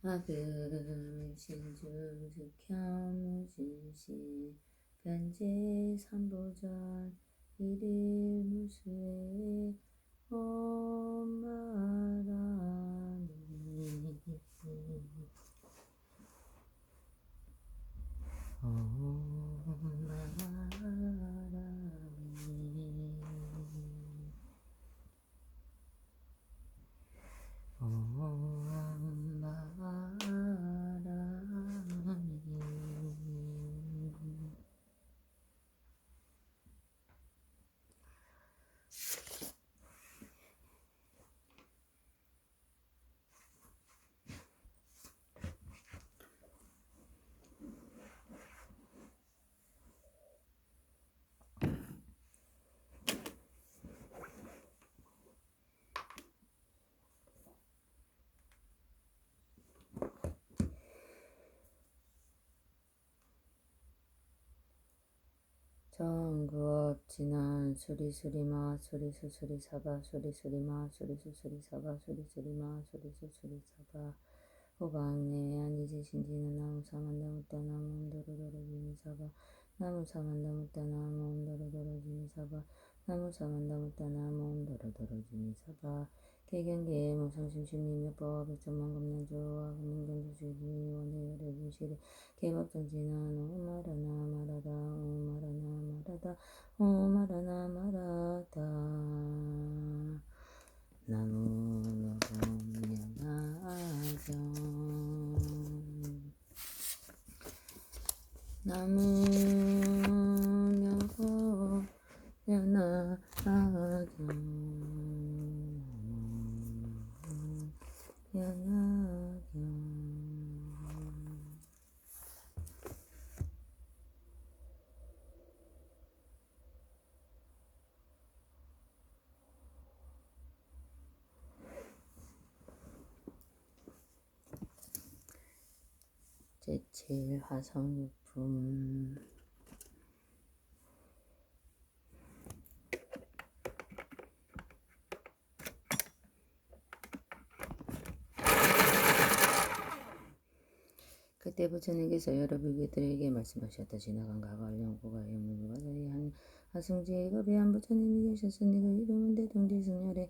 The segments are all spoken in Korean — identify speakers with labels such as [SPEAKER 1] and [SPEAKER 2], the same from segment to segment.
[SPEAKER 1] 하금신주 즉현무진시 변제 삼보전 일일 무수에 엄마라니 정구업 진한 수리수리마 수리수수리사바 수리수리마 수리수수리사바 수리수리마 수리수수리사바 호방내 안지지신지는 나무사만다무따 나무온도로도로지미사바 나무사만다무따 나무온도로도로지미사바 나무사만다무따 나무온도로도로지미사바 개경계의 무성심심미묘법 백천만금난조와 금능경주주의 원해열애분실의 개법정진한 오마라나 마라다 오마라나 마라다 오마라나 마라다 제7 화성유품 그때 부처님께서 여러 불교들에게 말씀하셨다. 지나간 과거 영고가 영문과 사이한 하승지의 거비한 부처님이 계셨으니 그 이름은 대동지승열의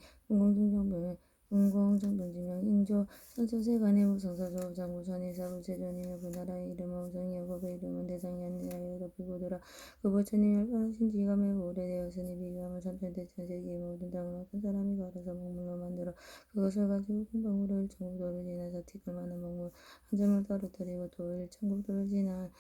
[SPEAKER 1] 공공정변지명 인조 선처세간의 무성사조 장구선의사 부채존이며 그 나라의 이름은 우성이었고 그 이름은 대상이 아니라 여러 불교들아 그 부처님이 열반하신 지가 매우 오래되었으니 비교하면 삼천대천세기의 모든 땅을 어떤 사람이 갈아서 먹물로 만들어 그것을 가지고 금방으로 일천국도를 지나서 티끌 많은 먹물 한 점을 떨어뜨리고 또 일천국도를 지나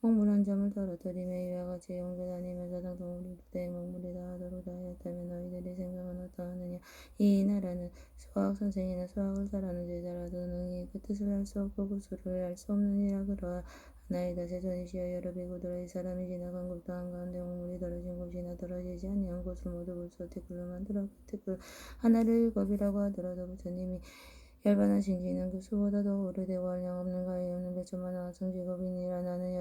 [SPEAKER 1] 먹물 한 점을 떨어뜨리며 이와 같이 용도 다니면서 당동우리 부대의 먹물이 다하도록 하였다면 너희들이 생각은 어떠하느냐. 이 나라는 수학선생이나 수학을 잘하는 제자라도 능히 그 뜻을 알 수 없고 그 수를 알 수 없느니라. 그러하나이다. 세존이시여 여러 비구들아 이 사람이 지나간 곳도 한가운데 먹물이 떨어진 곳이나 떨어지지 아니한 곳을 모두 불소 티끌로 만들어 그 티끌 하나를 일곱이라고 하더라도 부처님이 열반하신 지는 그 수보다 더 오래되고 한량없는 가히 없는 백천만한 학성직업이니라. 나는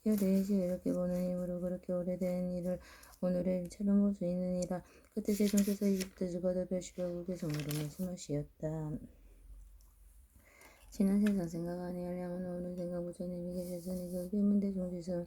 [SPEAKER 1] 열애이지 이렇게 보는 힘으로 그렇게 오래된 일을 오늘의 일처럼 볼 수 있느니라. 그때 세존께서 이집트 주거들 별시결국 개성으로 말씀하시었다. 지난 세상 생각 안에 열량은 오늘 생각 부처님이 계셨으니 그 계문대중지승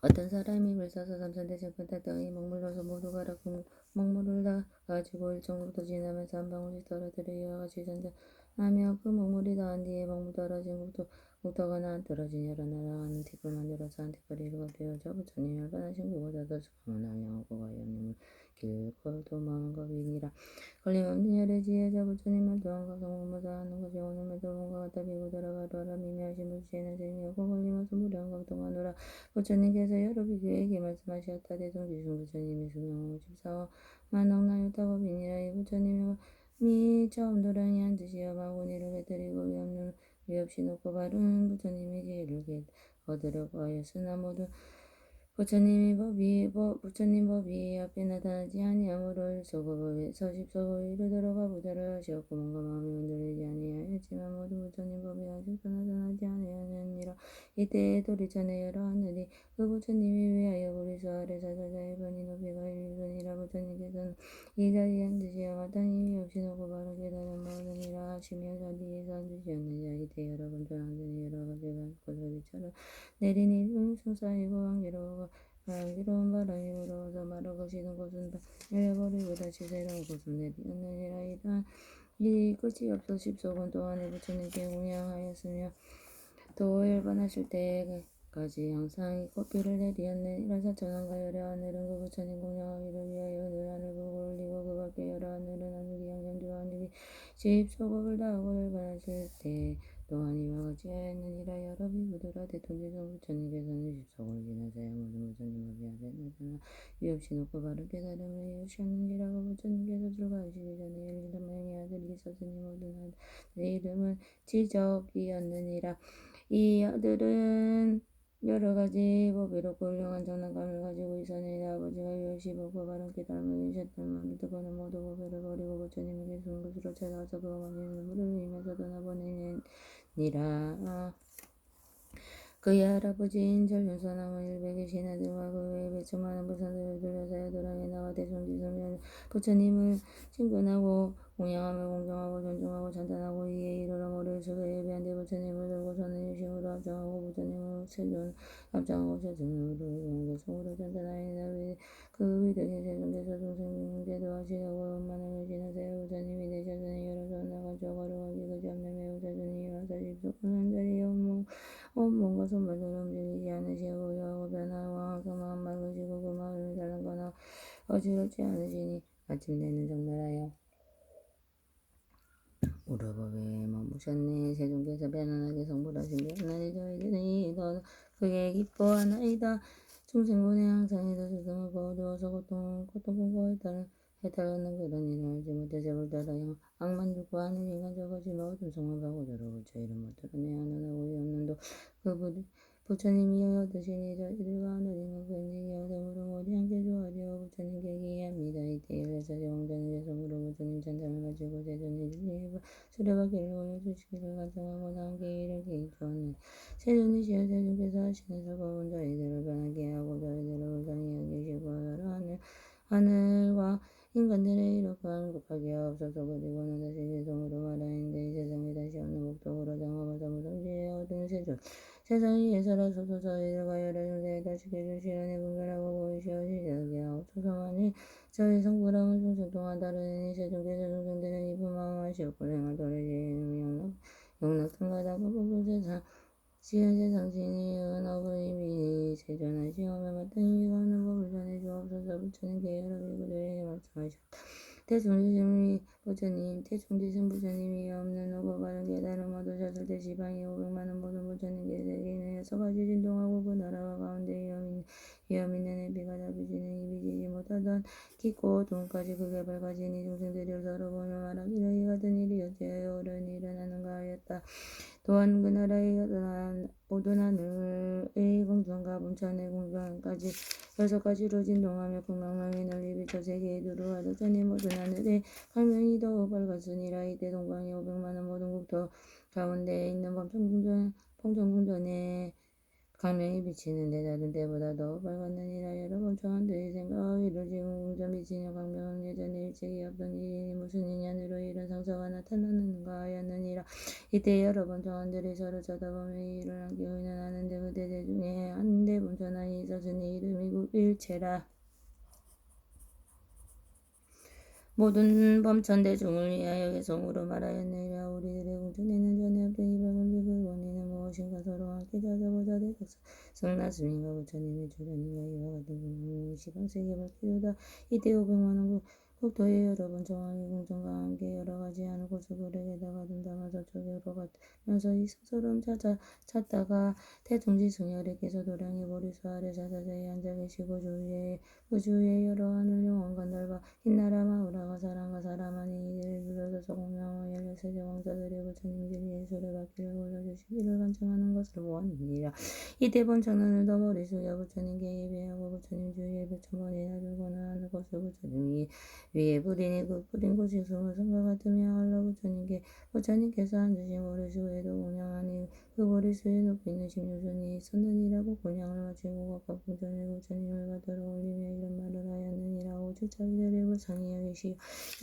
[SPEAKER 1] 어떤 사람이 물 싸서 삼천대천편 땅에 먹물러서 모두 가라 그 먹물을 다 가지고 일천국도 지나면서 한 방울씩 떨어뜨려 이와 같이 전전하며 그 먹물이 다한 뒤에 먹물 떨어진 국토가 안 떨어진 여러 나라가는 티끌 만들어서 한 티끌이 일곱 되어져 부처님 열반하신 그보다 더 수강은 한량하고 가염림을 길고 도망한 법이니라. 걸림없는 열의 지혜자 부처님을 또한 각성무무사하는 것이 오늘 매도본과 같다. 비구더라 가로하라 미미하신 불시에는 재미없고 걸림없어 무량한 각동하노라. 부처님께서 여러 비교에게 말씀하셨다. 대종지승 부처님이 수명 54만 억나였다고비니라. 이 부처님이 처음 도량이 한 뜻이여 마구니를 깨뜨리고 위 없이 높고 바른 부처님이 지혜를 얻으려고 하였으나 모두 부처님 법이 앞에 나타나지 아니하므로 서십서고 이르도록 부자를 하시었고 뭔가 마음이 흔들리지 아니하였지만 모두 부처님 법이 아직도 나타나지 아니하느니라. 이때에 도리천에 여러 하늘이 그 부처님이 위하여 보리수 아래 사자자의 번이 높이가 이르니라. 부처님께서는 이 자리에 앉으시어 마땅히 없이 놓고 바로 깨달음 얻으니라 하시며 자리에서 앉으시었느니라. 이때 여러 번 조랑들이 여러 가지가 고소리처럼 내리니 숭숭사이고 안기로운 바람이 불어서 마르고 시든 곳은 내려버리고 다시 새로운 곳은 내리었느니라. 이러한 이 끝이 없어 10소권 동안에 부처님께 공양하였으며 또 열반하실 때까지 항상 꽃비를 내리었느니라. 사천왕과 여러 하늘은 그 부처님 공양하기를 위하여 늘 하늘 보고 올리고 그 밖에 여러 하늘은 하늘이 양장주와 하늘이 10소급을 다하고 열반하실 때 또한 이와 같이 하였느니라. 여러 비구들아 대통제성 부처님께서는 10소급을 지나서야 모든 부처님 앞에 하셨느니라. 위없이 놓고 바로 깨달음을 이루셨느니라. 부처님께서 출가하시기 전에 열일만의 아들이 있었으니 모든 아들의 이름은 지적이었느니라. 이 아들은 여러 가지 법으로 훌륭한 장난감을 가지고 있었느니라. 아버지가 위없이 보고 바른 깨달음을 이루셨던 마음을 듣고는 모두 법을 버리고 부처님이 계신 곳으로 찾아가서 그 어머니의 눈물을 흘리면서 떠나보내니라. 그의 할아버지인 전륜서남은 일백의 신하들과 그 외에 몇천 많은 부사들을 둘러싸여 도랑에 나와 대중지성면 부처님을 친근하고 공양하며 공경하고 존중하고 찬탄하고 이에 이르러 모를 수에 예배한 데 부처님을 들고 서는 유심으로 합장하고 부처님을 세존 합장하고 세존으로 성으로 찬탄하이나. 그 위덕인 세존께서 중생제도 하시려고 만왕을 지나세요. 부처님이 내셔서는 여러 선나가 저거로하기 그지없는 매우 세존이와 사십소권 한 자리에 온몸과 손발로 움직이지 않으시고 고요하고 변화와 항상 마음 맑으시고 그 마음이 달란거나 어지럽지 않으시니 마침내는 적나라하여 우러법에 머무셨네. 세존께서 편안하게 성불하신 변화니 저희들은 이더 크게 기뻐하나이다. 중생군의 항상 이더스승하고 어두워서 고통과 해탈하는 그런 일을 알지 못해 세월 따라여 악만 죽고 하는 인간 저거지만 어둠 성화하고 저러고 저 이름 못 들으니 하나하고 이 없는도 그 부처님이 얻으시니 저희들과 하늘이면 그에게 얻음으로 모두 함께 조아리어 부처님께 기이합니다. 이때 일에서 영전에서 무로 부처님 찬장을 가지고 세존이 수레바퀴를 올려주시기를 간청하고 함께 이를 기도하는 세존이시여 세존께서 하시는 서거운 저희들을 변하게 하고 저희들을 우상히 계시고 여러 하늘과 인간들의 이렇게 한급하게 하옵소서. 그리고는 다시 세종으로 말하는데 이 세상에 다시 없는 목적으로 장하고서 무성지에 얻은 세상 위에 살아서도 저희들과 여러 중생에 다시 해주시려니 분별하고 보이시어 시작하게 하옵소서만이 저희 성불함은 중생 동안 다르니 세종께서 중생들은 이쁜 마음 하시옵고 행할 도리지 용락통가다고 보고 지은 세상 신이은 어부님이 세존하시오며 마땅히 이가 없는 법을 전해주옵소서. 부처님께 여러 비구들에게 말씀하셨다. 대중지승 부처님이 없는 후고 바른 깨달음 얻으셨을 때 지방이 500만원 모든 부처님께 대기는 6가지 진동하고 그 나라와 가운데 위험 있는 해비가 잡히지는 이비지지 못하던 깊고 어두움까지 크게 밝아지니 중생들이 서로 보며 말하기를 이 같은 일이 어찌하여 옳은 일어나는가 하였다. 또한 그 나라의 모든 하늘의 궁전과 문천의 궁전까지 6가지로 진동하며 풍랑망이 널리 비쳐 세계에 두루하더니 모든 하늘의 광명이 더욱 밝았으니라. 이때 동방의 500만원 모든 국토 가운데에 있는 pom천궁전에 광명이 비치는데 다른 때보다 더욱 밝았느니라. 여러 범청한들이 생각하기를 지금 궁전 비치는 광명은 예전에 일찍이 없던 일이니 무슨 인연으로 이런 상사가 나타나는가 하였느니라. 이때 여러 범청한들이 서로 쳐다보며 이 일을 함께 의논하는데 그 대대 중에 한 대범청한이 있었으니 이름이 일체라. 모든 범천대중을 위하여 개성으로 말하였느니라. 우리들의 궁전에는 전에 없던 이 밝은 빛의 원인은 무엇인가 서로 함께 찾아보자. 대각성나스민과 부처님의 출현인가 이와 같은 궁명이 시방세계 밝히도다. 이때 500만원 국토의 여러분 정황이 공정과 함께 여러 가지 하는 곳을 고르게다가 둔다만 저쪽으로 가면서 이 스스럼 찾다가 태동지 승열에게서 도량이 보리수 아래 사자자에 앉아 계시고 주위에 여러 하늘 영원과 넓어 흰나라 마우라가 사람과 사람하니 이들을 불러서 공명하여 열세대 왕자들의 부처님들이 예술의 바퀴를 골라주시기를 간청하는 것을 보았느니라. 이때 본청하늘 더 머리 숙여 부처님께 예배하고 부처님 주위에 몇천 번이나 들고는 하는 것을 부처님이 위에 뿌리니 그 뿌린 곳이 수무성과 같으며 알라 부처님께서 앉으신 머리수에도 공양하니 그 머리수의 높이는 16존이 있었느니라고 공양을 마치고 각각 궁전에 부처님을 받들어 올리며 이런 말을 하였느니라. 오직 자기들의 불상이 여기시오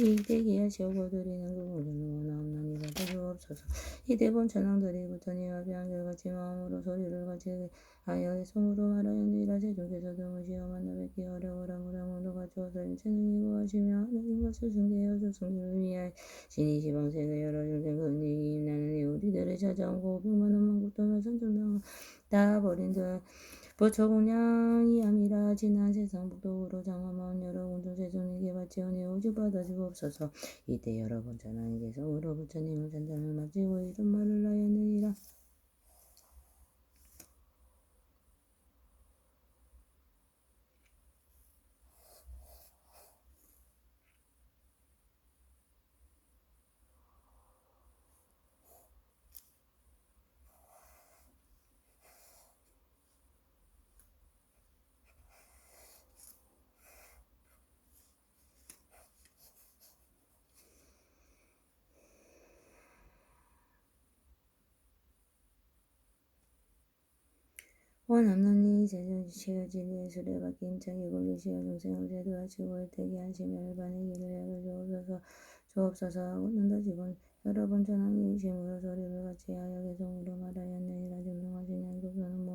[SPEAKER 1] 이때 기하시오고 드리는 그 궁전을 원하옵나니 받아주옵소서. 이때 본천왕들이 부처님 앞에 한결같이 마음으로 소리를 같이 하여 성으로 말하였느니라. 제중께서 드무시어 만나뵙기 어려워라. 무량원도 갖추어서 인체는 이구하시며 하나님 것을 숭배하여 조승들을 위하여 신이 지방세계 여러 중생 근이 나는 이 우리들을 찾아오고 500만 원만 국도며 선정당 다 버린 듯 부처공양이 아미라. 지난 세상 북도으로 장엄한 여러 공중 세존에게 바치오니 오직 받아주옵소서. 이때 여러 번 전하에게서 우로 부처님을 잔잔을 마치고 이런 말을 하였느니라. 원없는 이 제주시여 진리의 수레바퀴 힘차게 굴리시어 중생을 제도하시고 혜택이 하시며 일반의 길을 열어 주옵소서 하고는 다시번 여러 번 전함이심으로 소리를 같이 하여 개성으로 말하였느니라. 증명하신 양국서는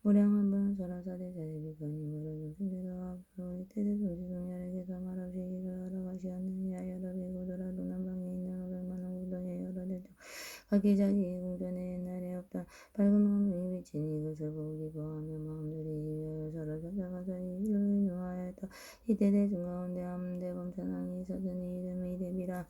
[SPEAKER 1] 무량한 분 소라사대 자리비 건임으로 중생대로 앞으로 이때 대중지승열에게서 말하시기를 하러 가시었느니라. 여러 비구들아 동남방에 있는 500만 원 국도의 여러 대중 각기 자기의 궁전에 옛날에 없던 밝은 마음이 비친 이것을 보기 보하며 마음들이 이외여 서로 찾아가서 이를 인용하였다. 이때 대중 가운데 함대범 천왕이 있었으니 이름이 대비라.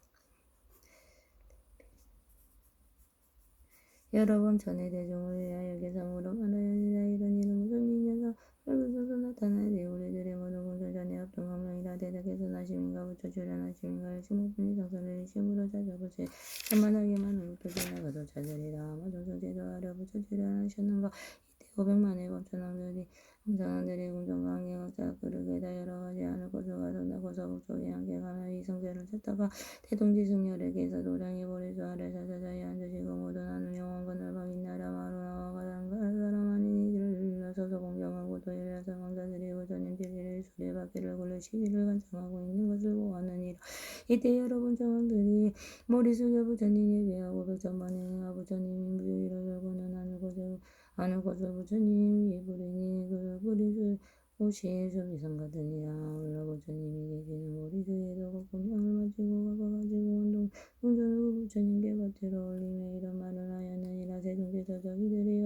[SPEAKER 1] 여러 번 전에 대중을 위하여 개성으로 말하였느니라. 이런 일은 무슨 인연서 얼굴서서 나타나되 우리들의 모든 공전 전에 없던 광명이라. 대답해서 나심인가 부처 출연하심인가 일심오분이 정선을 일심으로 찾아보세 산만하게 많은 국도 지나가도 찾으리라. 아마 정성제도 하려 부처 출연하셨는가. 이때 500만의 범천왕들이 공정과 함께 각자 그르게다 여러 가지 하늘 곳을 가선다고 서북쪽에 함께 가며 이성세를 찾다가 태동지승열에게서 도량이 보리수 아래 사자자에 앉으시고 모든 하늘 영원과 넓어 흰나라 마루나와 사람 아닌 이들을 일러서서 공경하고 또 일러서 왕자들이 부처님 진리를 수레바퀴를 굴리시기를 간청하고 있는 것을 보았느니라. 이때 여러 본청왕들이 머리 숙여 부처님 예배하고 백천만에 행하 부처님 인부유의를 열고는 하늘 곳을 부처님 위에 부리니 그 부리수 옷이 수비상 같으니라. 올라 부처님이 계시는 머리수에도 공양을 마치고 가가지고 운동을 부처님께 받들어 올리며 이런 말을 하였느니라. 세종께서 저기들이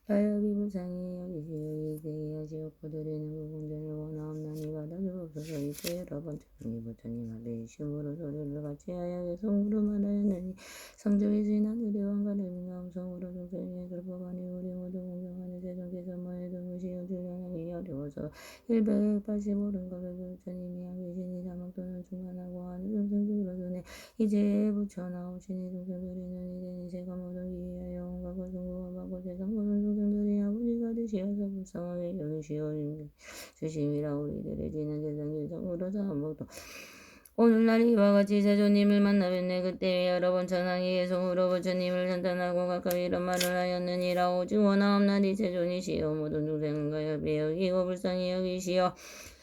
[SPEAKER 1] 가야비 불상이 여기시오 이때에 하시옵고 드리는 그 공전을 원하옵나니 받아주옵소서. 이때 여러 번째는 부처님 앞에 이심으로 소리를 같이 하여 개성으로 말하였느니 성적이 진 하늘의 왕가름인가 음성으로 중생의 불법하니 우리 모두 공경하는 세종께서 뭐해도 무시여 주량하기 어려워서 185른 거를 부처님이 안 계시니 사막도는 중간하고 하늘 중생들로 눈에 이제 부처 나오시니 중생들이는 이제니 제가 모든 기회하여 온갖 고승구와 받고 세상 모든 중생들이 아버지가 되시어서 불쌍하게 여기시오 주심이라. 우리들의 지난 세상 일성으로 사함복도 오늘날 이와 같이 세조님을 만나 뵙네. 그때 여러 번 천왕이 개성으로 부처님을 찬탄하고 각각 이런 말을 하였느니라. 오직 원하옵나니 세존이시여 모든 중생과 협에 여기고 불쌍히 여기시어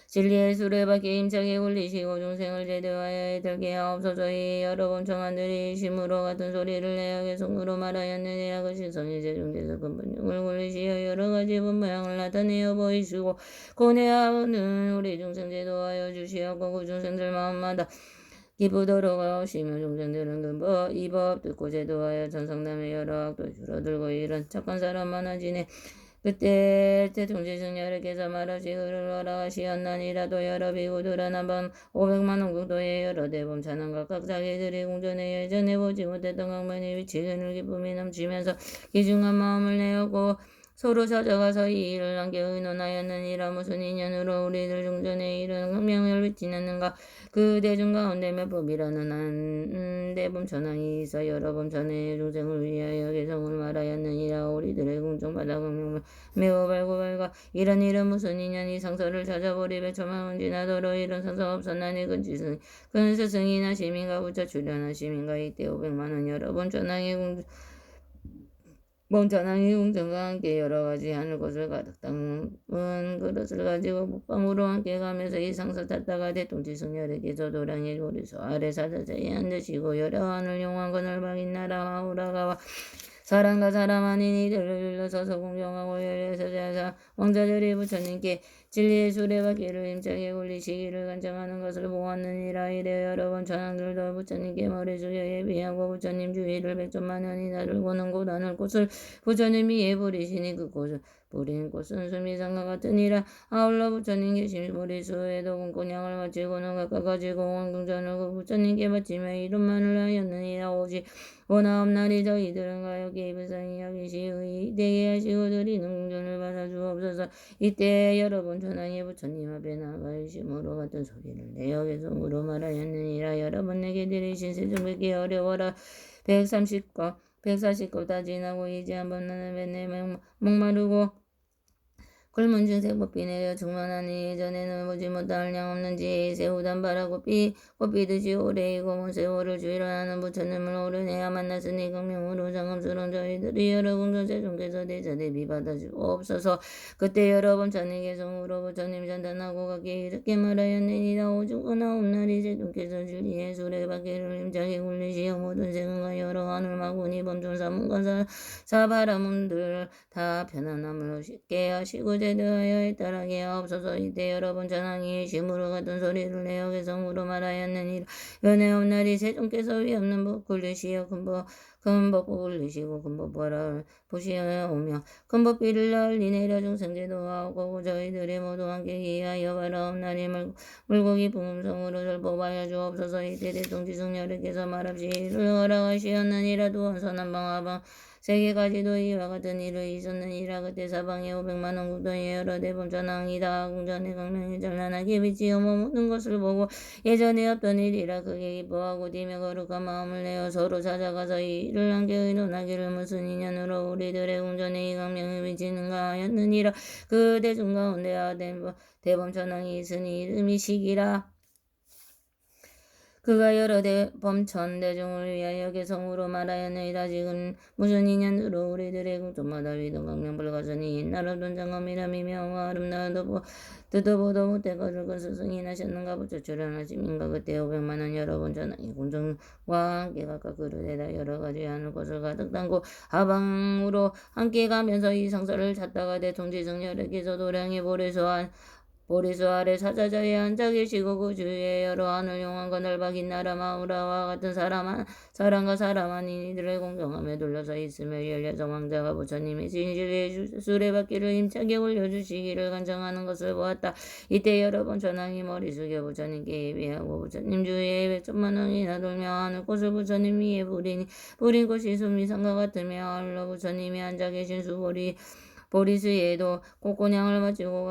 [SPEAKER 1] 진리의 수레바퀴 힘차게 굴리시고 중생을 제도하여 들게 하옵소서. 이 여러 번 청한들이 심으로 같은 소리를 내어 개성으로 말하였느니라. 그 신성이 세종께서 근본용을 굴리시어 여러 가지 본모양을 나타내어 보이시고 고뇌하는 우리 중생 제도하여 주시옵고 그 중생들 마음마다 기쁘도록 하시며 중생들은 그 이 법 듣고 제도하여 천상남의 여러 악도 줄어들고 이런 착한 사람 많아지네. 그때 대통지승여러께서 말하시기를 허락하시었나니라도 여러 비구들은 한번 500만 원국도의 여러 대범차는 각각 자기들이 궁전에 예전에 보지 못했던 강변의 위치를 기쁨이 넘치면서 기중한 마음을 내었고 서로 찾아가서 이 일을 함께 의논하였느니라. 무슨 인연으로 우리들 중전에 이런 혁명을 비치는가. 그 대중 가운데 몇 법이라는 한 대범천왕이 있어 여러 범천의 중생을 위하여 개성을 말하였느니라. 우리들의 궁중바다 강명을 매우 발고발가 이런 일은 무슨 인연이 상서를 찾아보리. 백천만원 지나도록 이런 상서 없었나니 근 스승이나 시민과 부처 출연한 시민과 이때 500만 원 여러 본전왕이 궁전과 함께 여러 가지 하늘 곳을 가득 담은 그릇을 가지고 북방으로 함께 가면서 이 상서 탔다가 대통지승열에게서 도량의 조리소 아래 사자자에 앉으시고 여러 하늘 용왕 그늘박인 나라와 우라가와 사람과 사람 아닌 이들을 일러서서 공경하고 열려서 왕자들이 부처님께 진리의 수레바퀴를 힘차게 굴리시기를 간청하는 것을 보았느니라. 이래 여러 번 천왕들도 부처님께 머리 숙여 예비하고 부처님 주위를 100천만 년이나 돌고는 곳 하늘 곳을 부처님이 예부리시니 그 곳을 부린 꽃은 수미산과 같으니라. 아울러 부처님 계신 머리수에도 공양을 마치고는 각각 가지고 원궁전을 그 부처님께 바치며 이름만을 하였느니라. 오직 원하옵나니 저희들은 가엾게 불쌍히 여기시의 되게 하시고 드리는 궁전을 받아 주옵소서. 이때 여러 번 천왕이 부처님 앞에 나가이심으로 같은 소리를 내어 개성으로 말하였느니라. 여러 번 내게 드리신 세종백기 어려워라. 130거 140거 다 지나고 이제 한번 나는 맨내 목마르고 굶은 중생법비 내려 충만하니 예전에는 보지 못할 양 없는지 새우단바라 꽃비듯이 오래이고 먼세월을 주의로 하는 부처님을 오르내야 만났으니 극명으로 장엄스러운 저희들이 여러 궁전 세종께서 대자대 비받아 주옵소서. 그때 여러 번 찬의 개성으로 부처님 전단하고 각기 이렇게 말하였느니라. 오직 하나옵나니 세종께서 진리의 수레바퀴를 힘차게 굴리시어 모든 세금과 여러 하늘 마구니 범존사문과 사바라문들 다 편안함을 쉽게 하시고 제도하여 따르게 하옵소서. 이때 여러 번 전왕이 심으로 같은 소리를 내어 개성으로 말하였느니라. 연애옵나리 세종께서 위없는 법 굴리시어 큰법 굴리시고 큰법벌을 보시어 오며 큰법비를 널리 내려 중생제도하고 저희들이 모두 함께 이하여 바라옵나니 물고기 부음성으로 절법하여 주옵소서. 이때 대통지승여러께서 말합시를 허락하시었느니라. 또한 선한방하방 세 가지도 이와 같은 일을 있었느니라. 그때 사방에 500만 원 국도의 여러 대범전왕이다. 궁전의 강명이 전란하게 비치어 머무는 것을 보고 예전에 없던 일이라 크게 기뻐하고 뛰며 거룩한 마음을 내어 서로 찾아가서 이 일을 함께 의논하기를 무슨 인연으로 우리들의 궁전에 이 강명이 비치는가 하였느니라. 그 대중 가운데 대범전왕이 있으니 이름이 시기라. 그가 여러 범천 대중을 위하여 개성으로 말하였느니라. 지금 무슨 인연으로 우리들의 궁전마다 위동 강명불가서니 나라돈 장엄이라며 명화 아름다운 듣도 보도 못해 거를 그 스승이 나셨는가 부처 출연하심인가. 그때 500만 원 여러 번 전왕이 궁전과 함께 각각 그릇에다 여러 가지 하늘 것을 가득 담고 하방으로 함께 가면서 이 상서를 찾다가 대통지승여러께서 도량의 보리수 아래 사자자에 앉아 계시고 그 주위에 여러 하늘 용왕과 넓박인 나라 마우라와 같은 사람과 사람 아닌 이들을 공경하며 둘러서 있으며 열여성 왕자가 부처님의 진실의 수레바퀴를 힘차게 올려주시기를 간청하는 것을 보았다. 이때 여러 번 전왕이 머리 숙여 부처님께 예비하고 부처님 주위에 100천만 원이나 돌며 하늘 꽃을 부처님 위에 부린 꽃이 수미산과 같으며 아울러 부처님이 앉아 계신 보리수에도 꽃곤향을 마치고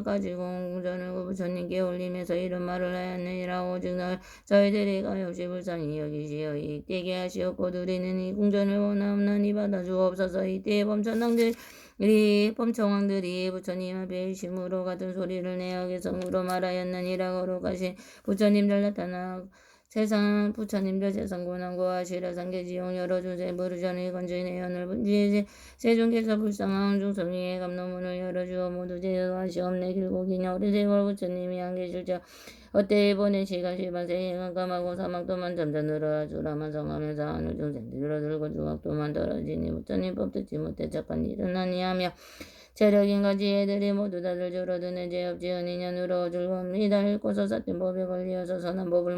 [SPEAKER 1] 가지고 궁전을 그 부처님께 올리면서 이런 말을 하였느니라. 오직 저희들이 가엾이 불쌍히 여기시어 이때게 하시었고 드리는 이 궁전을 원하옵나니 받아 주옵소서. 이때 범청왕들이 부처님 앞에 심으로 같은 소리를 내어 개성으로 말하였느니라. 거룩하신 부처님들 나타나 세상 부처님들 세상 고난과 시라상계지용 여러 중생 부르전의 건진의 연을 분지의 세종께서 불쌍한 중성위에 감노문을 열어주어 모두 제도하시옵네. 길고 긴 여리 세월 부처님이 안 계실자 어때 보내시가 시반세 행한감하고 사막도만 점점 늘어주라만 성하면서 하늘 중생들 들어들고 중학도만 떨어지니 부처님 법 듣지 못해 착한 일은 아니하며 체력인가 지혜들이 모두 다들 줄어드네. 죄업지은 인연으로 즐거움이다. 읽고서 삿된 법에 걸리어서 선한 법을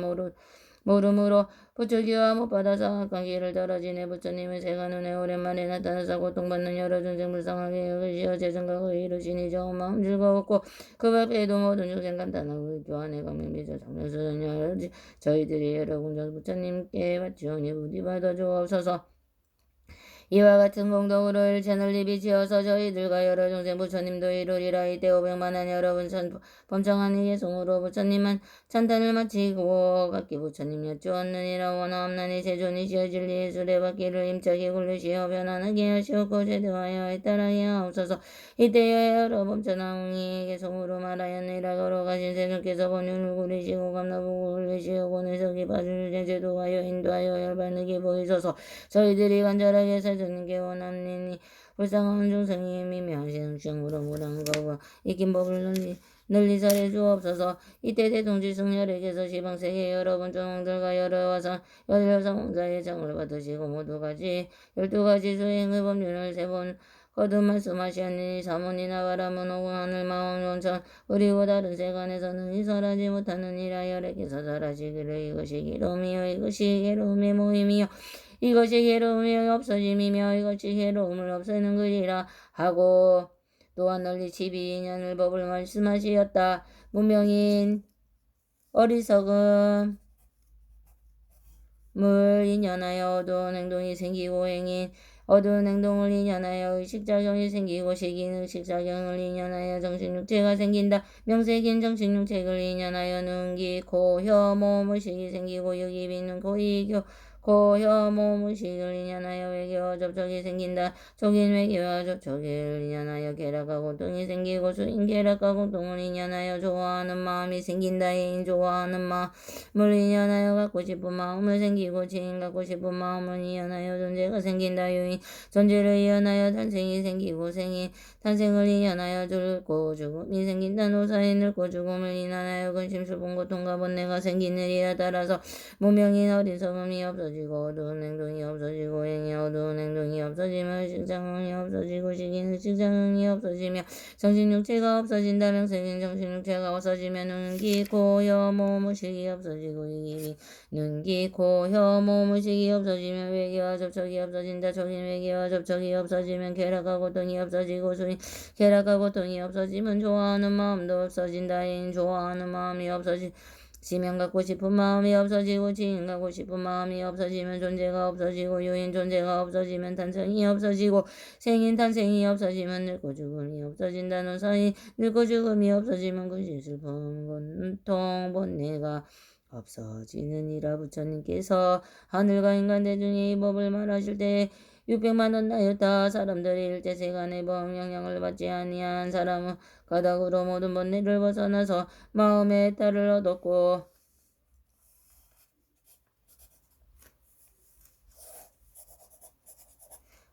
[SPEAKER 1] 모름으로 부처기와 못 받아서 악한 길을 떨어지네. 부처님은 제가 눈에 오랜만에 나타나서 고통받는 여러 중생 불쌍하게 여기시어 재정각을 이루시니 저 마음 즐거웠고 그 밖에도 모든 중생 간단하고 교환의 강명비저 장면수전여 저희들이 여러 공장 부처님께 바치오니 부디 받아 주옵소서. 이와 같은 공덕으로 일체널 입이지어서 저희들과 여러 중생 부처님도 이루리라. 이때 500만한 여러분 범정한 이의 송으로 부처님은 찬탄을 마치고 각기 부처님 여쭈었느니라. 원하옵나니 세존이시여 진리의 수레바퀴를 임차게 굴리시어 변환하게 하시옵고 제도하여 잇따라게 하옵소서. 이때에 여러 범천왕이에게 송으로 말하였느니라. 걸어가신 세존께서 번윤을 굴리시고 감나보고 굴리시어 권의석이 봐주시되 제도하여 인도하여 열반하게 보이소서. 저희들이 간절하게 세존님께 원함니 불쌍한 중생이 미묘하신 중으로 무량거와 이긴 법을 널리 살해 주옵소서. 이때 대통지승열에게서 시방세계 여러 번정들과 여러 화상 여성자의 정을 받으시고 모두 가지 12가지 수행의 법률을 세번 거듭 말씀하시니 사문이나 바람은 오고 하늘 마음 원천 그리고 다른 세간에서는 이설하지 못하느니라. 열애께서 설하시기를 이것이 괴로움이요 이것이 괴로움의 모임이요 이것이 괴로움이 없어짐이며 이것이 괴로움을 없애는 것이라 하고 또한 널리 12년을 법을 말씀하시었다. 문명인 어리석음을 인연하여 어두운 행동이 생기고 행인 어두운 행동을 인연하여 의식작용이 생기고 식인 의식작용을 인연하여 정신육체가 생긴다. 명색인 정신육체를 인연하여 눈, 귀, 코, 혀, 몸, 의식이 생기고 여기 비는 고이, 코, 혀, 몸, 의식을 인연하여 외계와 접촉이 생긴다. 속인 외계와 접촉을 인연하여 계락과 고통이 생기고 수인 계락과 고통을 인연하여 좋아하는 마음이 생긴다. 애인 좋아하는 마음을 인연하여 갖고 싶은 마음을 생기고 지인 갖고 싶은 마음을 인연하여 존재가 생긴다. 유인 존재를 인연하여 탄생이 생기고 생인 탄생을 인연하여 늙고 죽음이 생긴다. 노사에 늙고 죽음을 인연하여 근심 슬픈 고통과 번뇌가 생기느니라. 따라서 무명인 어리석음이 없어지고 어두운 행동이 없어지고 행이 어두운 행동이 없어지며 식장응이 없어지고 식인 식장응이 없어지며 정신육체가 없어진다. 명색인 정신육체가 없어지며 눈, 귀, 코, 혀, 몸, 의식이 없어지고 이기 눈, 귀, 코, 혀, 몸, 의식이 없어지면 외계와 접촉이 없어진다. 적인 외계와 접촉이 없어지면 쾌락과 고통이 없어지고 수인 쾌락과 고통이 없어지면 좋아하는 마음도 없어진다. 애인 좋아하는 마음이 없어지면 갖고 싶은 마음이 없어지고 지인 갖고 싶은 마음이 없어지면 존재가 없어지고 유인 존재가 없어지면 탄생이 없어지고 생인 탄생이 없어지면 늙고 죽음이 없어진다는 사이 늙고 죽음이 없어지면 근심 슬픔 고통 번뇌가 없어지느니라. 부처님께서 하늘과 인간 대중의 이 법을 말하실 때 600만원 나였다. 사람들이 일제세간의 법 영향을 받지 아니한 사람은 가닥으로 모든 번뇌를 벗어나서 마음의 딸을 얻었고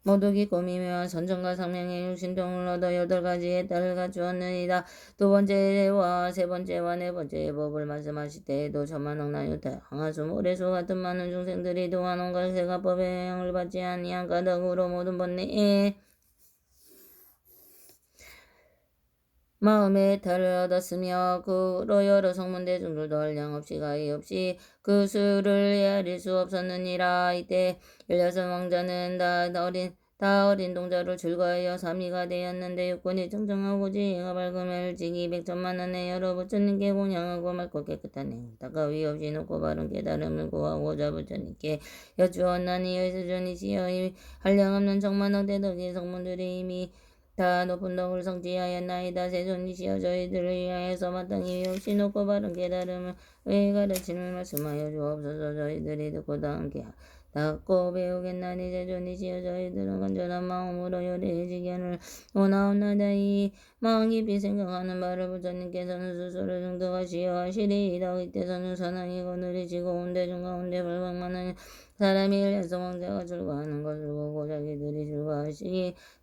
[SPEAKER 1] 모두기 꼬미며 선정과 상명의 육신통을 얻어 8가지의 딸을 갖추었느니라. 두 번째와 세 번째와 네 번째의 법을 말씀하실 때에도 천만억 나유타 항하수 모래수 같은 많은 중생들이 동안 온갖 세가법의 영향을 받지 아니한 가닥으로 모든 번뇌에 마음의 탈을 얻었으며 그로 여러 성문대중들도 한량없이 가히 없이 그 수를 헤아릴 수 없었느니라. 이때 16왕자는 다 어린 동자로 즐거하여 삼위가 되었는데 육군이 청정하고 지혜가 밝으며 일찍이 100천만원의 여러 부처님께 공양하고 맑고 깨끗한 행다가 위 없이 높고 바른 깨달음을 구하고자 부처님께 여쭈었나니 여수전이시여 한량없는 천만억 대덕의 성문들이 이미 다 높은 덕을 성취하였나이다. 세존이시여 저희들을 위하여서 마땅히 위 없이 높고 바른 깨달음을 의 가르침을 말씀하여 주옵소서. 저희들이 듣고 다 함께 닫고 배우겠나니 세존이시여 저희들은 간절한 마음으로 요리의지견을 원하옵나이다. 이 마음 깊이 생각하는 바를 부처님께서는 스스로 증득하시어 하시리이다. 이때서는 선왕이고 느리시고 온 대중 가운데 불백만한 사람이 일련성 왕자가 출가하는 것을 보고 자기들이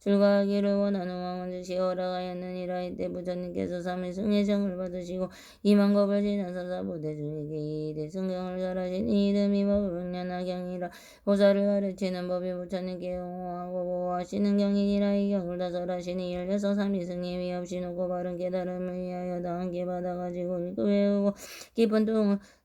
[SPEAKER 1] 출가하기를 원하는 왕은 즉시 허락하였느니라. 이때 부처님께서 삼위승의 정을 받으시고 2만 겁을 지나서 사부대중에게 이 대승경을 설하신 이 이름이 법을백년하경이라. 보살을 가르치는 법이 부처님께 옹호하고 보호하시는 경이니라. 이 경을 다 설하시니 16 삼위승이 위없이 높고 바른 깨달음을 위하여 다 함께 받아가지고 읽고 외우고 깊은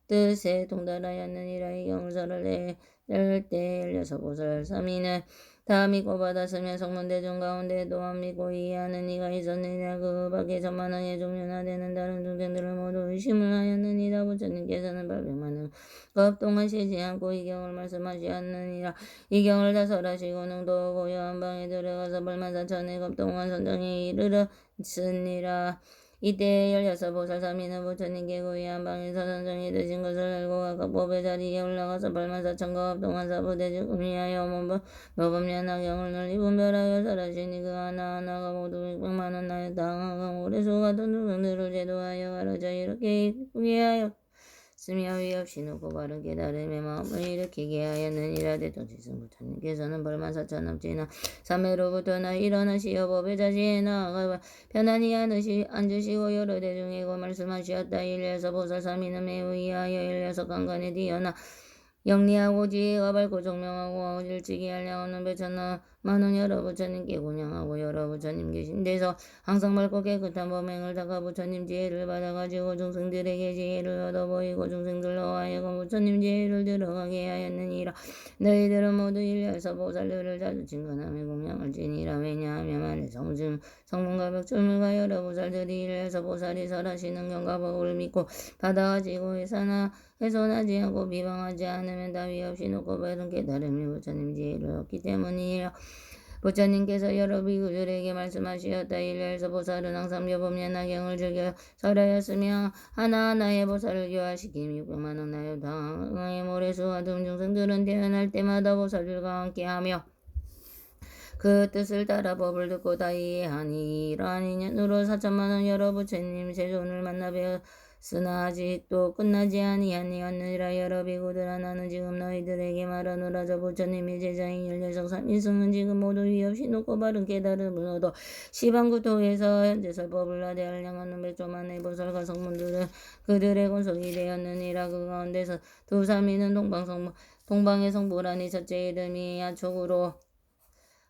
[SPEAKER 1] 뜻에 동달하였느니라. 이 경설을 낼때 16보살 삼위는 다 믿고 받았으며 성문대중 가운데 또한 믿고 이해하는 이가 있었느니라. 그 밖에 천만왕의 종류나 되는 다른 중생들을 모두 의심을 하였느니라. 부처님께서는 800만을 겁동하시지 않고 이 경을 말씀하시었느니라. 이 경을 다 설하시고 능도 고요한 방에 들어가서 벌만사천의 겁동한 선정에 이르렀으니라. 이때 16보살 삼위는 부처님께 고요한 방에서 선정이 되신 것을 알고 각각 법의 자리에 올라가서 벌만사천과 겁동한 사부대즉 의미하여 모범연하경을 널리 분별하여 설하시니 그 하나하나가 모두 600만원 나의 당하강 오래수 같은 중생들을 제도하여 가르쳐 이렇게 이쁘게 하였으며 위없이 높고 바른 깨달음의 마음을 일으키게 하였느니라. 대통지승 부처님께서는 벌만사천업지나 삼회로부터나 일어나시어 법의 자리에 나아가 편안히 앉으시고 여러 대중에 고 말씀하시었다. 16보살 삼위는 매우 이하여 16강간에 뛰어나 영리하고 지혜가 밝고 총명하고 일찍이 한량없는 백천만원 여러 부처님께 공양하고 여러 부처님 계신 데서 항상 밝고 깨끗한 범행을 닦아 부처님 지혜를 받아가지고 중생들에게 지혜를 얻어 보이고 중생들로 하여금 부처님 지혜를 들어가게 하였느니라. 너희들은 모두 16보살들을 자주 칭찬하며 공양을 지니라. 왜냐하면 만일 성문과 벽줄물과 여러 보살들이 16보살이 설하시는 경과 법을 믿고 받아가지고 훼손하지 않고 비방하지 않으면 다위 없이 높고 바른 깨달음이 부처님 지혜를 얻기 때문이라. 부처님께서 여러 비구들에게 말씀하시었다. 16보살은 항상 묘법연화경을 즐겨 설하였으며 하나하나의 보살을 교화시킴 600만원 나요 당의 모래수와 등중생들은 태어날 때마다 보살들과 함께하며 그 뜻을 따라 법을 듣고 다 이해하니 이러한 인연으로 4천만원 여러 부처님 세존을 만나 뵈었으나 아직도 끝나지 아니하니라. 여러 비구들아 나는 지금 너희들에게 말하노라. 저 부처님의 제자인 16삼위승은 지금 모두 위없이 높고 바른 깨달음을 얻어 시방구토에서 현재 설법을 하되 한량없는 백조만의 보살과 성문들은 그들의 권속이 되었느니라. 그 가운데서 두 삼위는 동방의 성부라니 첫째 이름이 야촉으로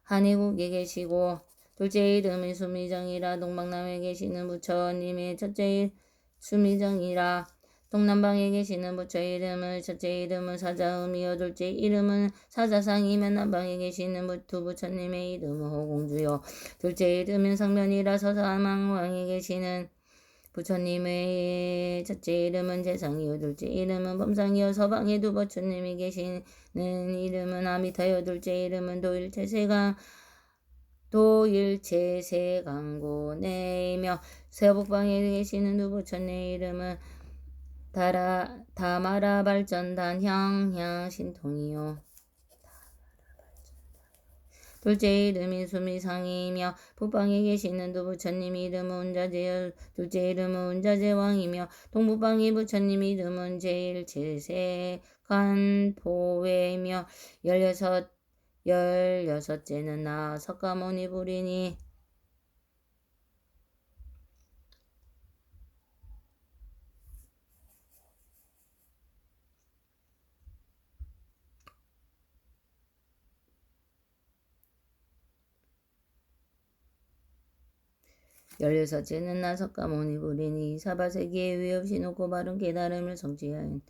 [SPEAKER 1] 한의국에 계시고 둘째 이름이 수미정이라. 동방남에 계시는 부처님의 첫째 수미정이라. 동남방에 계시는 부처 이름은 첫째 이름은 사자음이요 둘째 이름은 사자상이며 남방에 계시는 두 부처님의 이름은 호공주요 둘째 이름은 성면이라. 서사망왕에 계시는 부처님의 첫째 이름은 재상이요 둘째 이름은 범상이요 서방에 두 부처님이 계시는 이름은 아미타요 둘째 이름은 도일체세강고네이며 서북방에 계시는 두 부처님의 이름은 다마라 발전단 신통이요 둘째 이름이 수미상이며 북방에 계시는 두 부처님 이름은 운자제여 둘째 이름은 운자제왕이며 동북방의 부처님 이름은 제일체세간포웨이며 16째는 나 석가모니 부리니 16째는 나 석가모니 부리니 사바세기에 위없이 높고 바른 깨달음을 성취하였.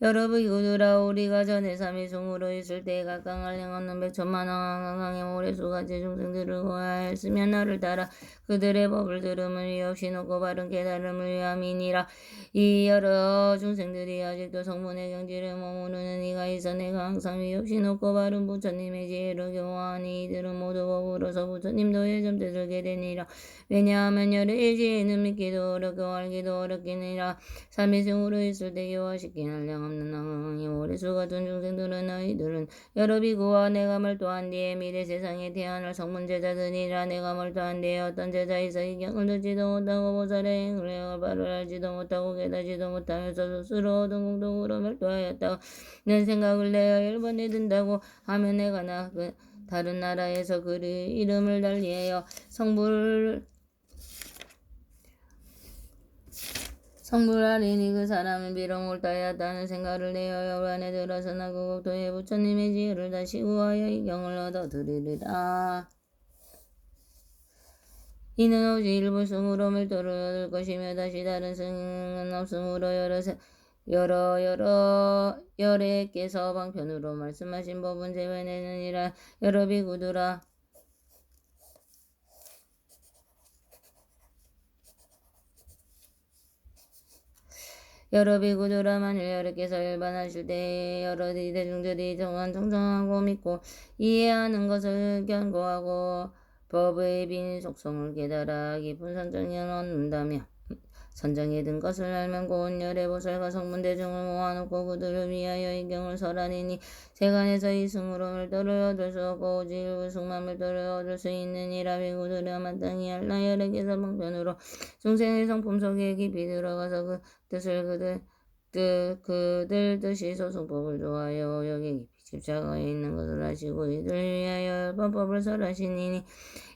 [SPEAKER 1] 여러분 이구들아 우리가 전에 삼위승으로 있을 때 각각 한량없는 백천만왕강의 모래수가 제중생들을 고하였으며 나를 따라 그들의 법을 들으면 위없이 높고 바른 깨달음을 위함이니라. 이 여러 중생들이 아직도 성문의 경지를 머무르는 이가 있어 내가 항상 위없이 높고 바른 부처님의 지혜를 교화하니 이들은 모두 법으로서 부처님도의 점때 들게 되니라. 왜냐하면 열의 지혜는 믿기도 어렵고 알기도 어렵기니라. 삼위승으로 있을 때 교화시킨 한량없는 항의 모래수 같은 중생들은 너희들은 여러 비구와 내가 말도한 뒤에 미래 세상에 태어날 성문 제자들이라. 내가 말도한 뒤에 어떤 제자 있어 이 경을 듣지도 못하고 보살의 행을 해야 바를 알지도 못하고 깨닫지도 못하면서 스스로 얻은 공덕으로 말도하였다고 는 생각을 내어 열번에 든다고 하면 내가 다른 나라에서 그 이름을 달리하여 성불하리니 그 사람은 비록 몰타였다는 생각을 내어 여관에 들어서나 그 국토에 부처님의 지혜를 다시 구하여 이 경을 얻어 들으리라. 이는 오직 일부 승으로 밀도를 얻을 것이며 다시 다른 승은 없으므로 여러 여래께서 방편으로 말씀하신 법은 제외내느니라. 여러 비구들아 만일 여러께서 일반하실 때에 여러 대중들이 정정하고 믿고 이해하는 것을 견고하고 법의 빈 속성을 깨달아 깊은 선정에 얻는다며 선정에 든 것을 알면 곧 열의 보살과 성문 대중을 모아놓고 그들을 위하여 이 경을 설하리니 세간에서 이 승으로 물도를 얻을 수 없고 오직 일부승만 물도를 얻을 수 있느니라. 비구들아 마땅히 알라. 여러께서 방편으로 중생의 성품 속에 깊이 들어가서 그 뜻을 그들 뜻이 소승법을 좋아하여 여기 깊이 집착하여 있는 것을 아시고 이들 위하여 법법을 설하시니니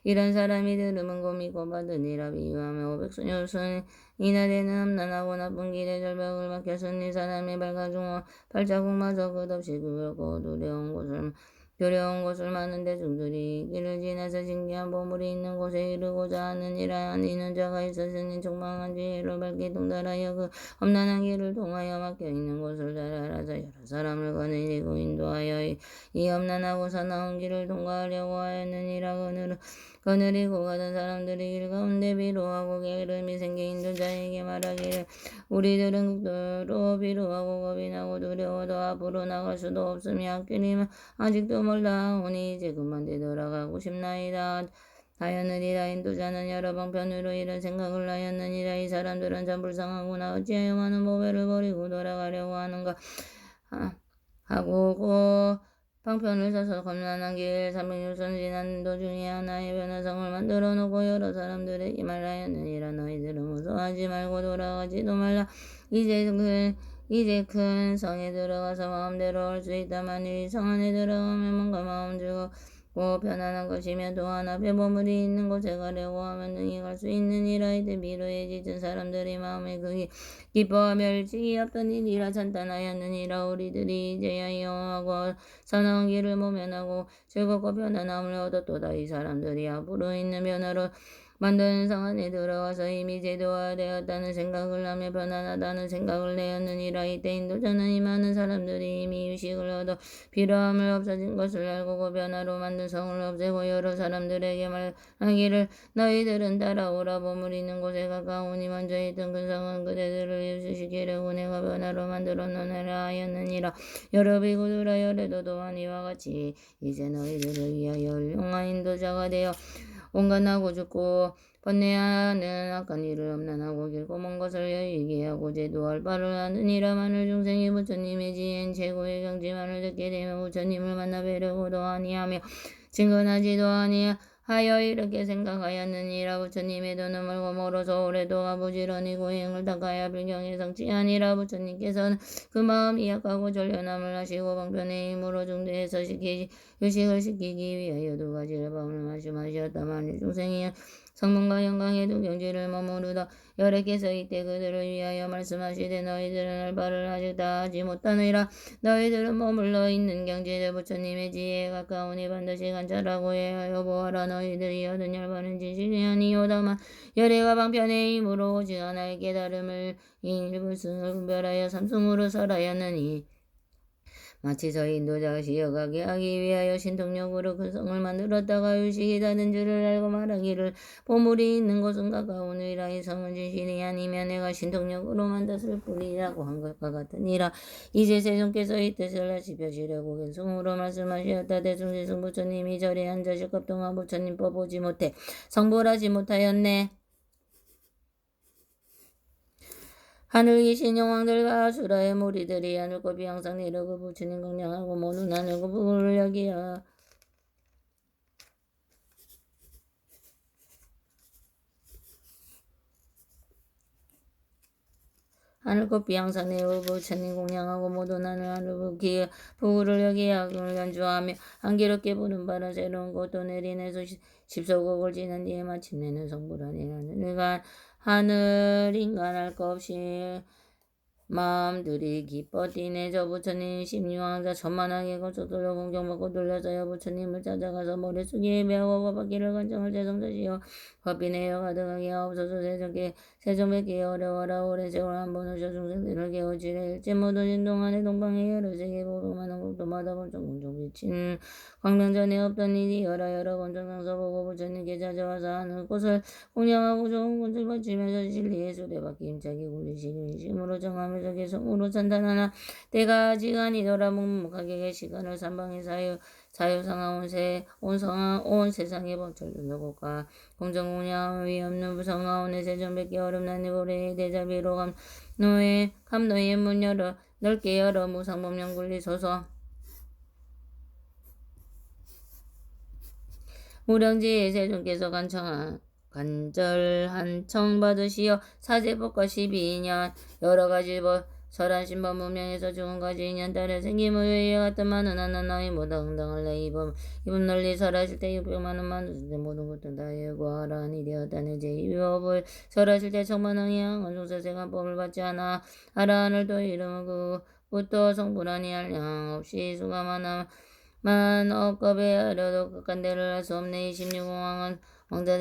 [SPEAKER 1] 이런 사람이 들으면 곰이고 받으니라. 비유하며 500수년이나 되는 험난하고 나쁜 길에 절벽을 막혔으니 이 사람이 발가중어 발자국마저 끝없이 그렇고 두려운 곳을 많은 대중들이 길을 지나서 신기한 보물이 있는 곳에 이르고자 하느니라. 이는 자가 있었으니 총망한 지혜로 밝게 통달하여 그 험난한 길을 통하여 막혀있는 곳을 잘 알아서 여러 사람을 거느리고 인도하여 이 험난하고 사나운 길을 통과하려고 하였느니라. 거느리고 가던 사람들이 길 가운데 비로하고 게으름이 생겨 인도자에게 말하기를 우리들은 극도로 비로하고 겁이 나고 두려워도 앞으로 나갈 수도 없으며 앞길이면 아직도 멀다오니 이제 그만 되돌아가고 싶나이다 하였느니라. 인도자는 여러 방편으로 이런 생각을 하였느니라. 이 사람들은 참 불쌍하구나. 어찌하여 많은 보배를 버리고 돌아가려고 하는가 하고 방편을 서서 험난한 길 360선 지난 도중에 하나의 변화성을 만들어 놓고 여러 사람들에게 말하였느니라. 너희들은 무서워하지 말고 돌아가지도 말라. 이제 큰 성에 들어가서 마음대로 할 수 있다. 만일 이 성 안에 들어가면 뭔가 마음 즐겁고 편안한 것이며 또한 앞에 보물이 있는 곳에 가려고 하면 능히 갈 수 있느니라. 이때 비로에 짖은 사람들이 마음에 크게 기뻐하며 일찍이 없던 일이라 찬탄하였느니라. 우리들이 이제야 영하고 사나운 길을 모면하고 즐겁고 편안함을 얻었도다. 이 사람들이 앞으로 있는 변화로 만드는 성 안에 들어와서 이미 제도화되었다는 생각을 하며 편안하다는 생각을 내었느니라. 이때 인도자는 이 많은 사람들이 이미 의식을 얻어 필요함을 없어진 것을 알고 그 변화로 만든 성을 없애고 여러 사람들에게 말하기를 너희들은 따라오라. 보물 있는 곳에 가까우니 먼저 있던 큰 성은 그대들을 유수시키려고 내가 변화로 만들어 놓으라 하였느니라. 여러 비구들아 여래도 또한 이와 같이 이제 너희들을 위하여 훌륭한 인도자가 되어 온갖나고 죽고 번뇌하는 악한 일을 험난하고 길고 먼 것을 여유있게 하고 제도할 바를 하느니라. 만일 중생이 부처님의 지혜인 최고의 경지만을 듣게 되면 부처님을 만나 뵈려고도 아니하며 증언하지도 아니하여 이렇게 생각하였느니라. 부처님의 도는 멀고 멀어서 오래도가 부지런히 고행을 닦아야 불경에 성취하니라. 부처님께서는 그 마음이 약하고 전련함을 하시고 방편의 힘으로 중대해서 휴식을 시키기 위하여 두 가지를 밤을 말씀하셨다. 만일 중생이 성문과 영광에도 경지를 머무르다 여래께서 이때 그들을 위하여 말씀하시되 너희들은 할 바를 아직 다 하지 못하느니라. 너희들은 머물러 있는 경지를 부처님의 지혜에 가까우니 반드시 관찰하고 해하여 보아라. 너희들이 얻은 열반은 진실이 아니오다만 열애가 방편의 힘으로 오직 하나의 깨달음을 일불승을 분별하여 삼승으로 설하였느니 마치 저희 인도자가 시어가게 하기 위하여 신통력으로 그 성을 만들었다가 의식이 닿은 줄을 알고 말하기를 보물이 있는 곳은 가까우니라. 이 성은 진실이 아니면 내가 신통력으로 만들었을 뿐이라고 한 것과 같으니라. 이제 세존께서 이 뜻을 다시 펴시려고 견성으로 말씀하셨다. 대승지승 부처님이 절에 앉아 실급 동안 부처님 법 보지 못해 성불하지 못하였네. 하늘 계신 영왕들과 아수라의 무리들이 하늘꽃이 항상 내려고 부처님 공양하고 모든 하늘고 부를 여기야. 하늘꽃비 항상 내려고 부처님 공양하고 모든 하늘 부를 여기야. 그를 연주하며 한기롭게 부는 바라 새로운 꽃도 내리내서 10소곡을 지난 뒤에 마침내는 성불하니라. 하늘 인간할 것 없이 마음들이 기뻐 뛰네. 저 부처님 심유왕자 천만하게 거쳐돌려 공경받고 돌려서여 부처님을 찾아가서 머릿속에 배워 법받기를 간청을 재성자시여 법비내여 가득하게 하옵소서. 세종백기에 어려워라 오랜 세월 한번 오셔 중생들을 깨우치래. 일제 모든 인동안에 동방에 여러 세계 보름하는 국도마다 본청공종 비친 광명전에 없던 일이 여러 권총상서 보고 부처님께 찾아와서 하는 곳을 공양하고 좋은 곳을 바치면서 진리의 수레바퀴 힘차게 굴리시니 심으로 정하면서 개성으로 찬탄하나 때가 아직 아니더라. 묵묵하게 시간을 삼방에 온 세상에 번철들며 국가 공정공양 위없는 부성하오네. 세전백기 어렵나니 고래의 대자비로 감노의 문 열어 넓게 열어 무상법령 굴리소서. 무량지의 세존께서 간절한 청 받으시어 사제법과 12년 여러가지 설한 신법 문명에서 죽은까지 인연 따라 생기무효에 같은 많은 하나나의 모두 응당할래. 이법 널리 설하실 때 600만원 만드실 때 모든 것들 다 예고하라니 되었다네. 제2법을 설하실 때 천만왕이 양은 중사세간법을 받지 않아 하라하늘 또 이름은 그부터 성불하니 한량 없이 수가 많아 만 억겁에 하려도 극한 대를 할 수 없네. 26공왕은 왕자들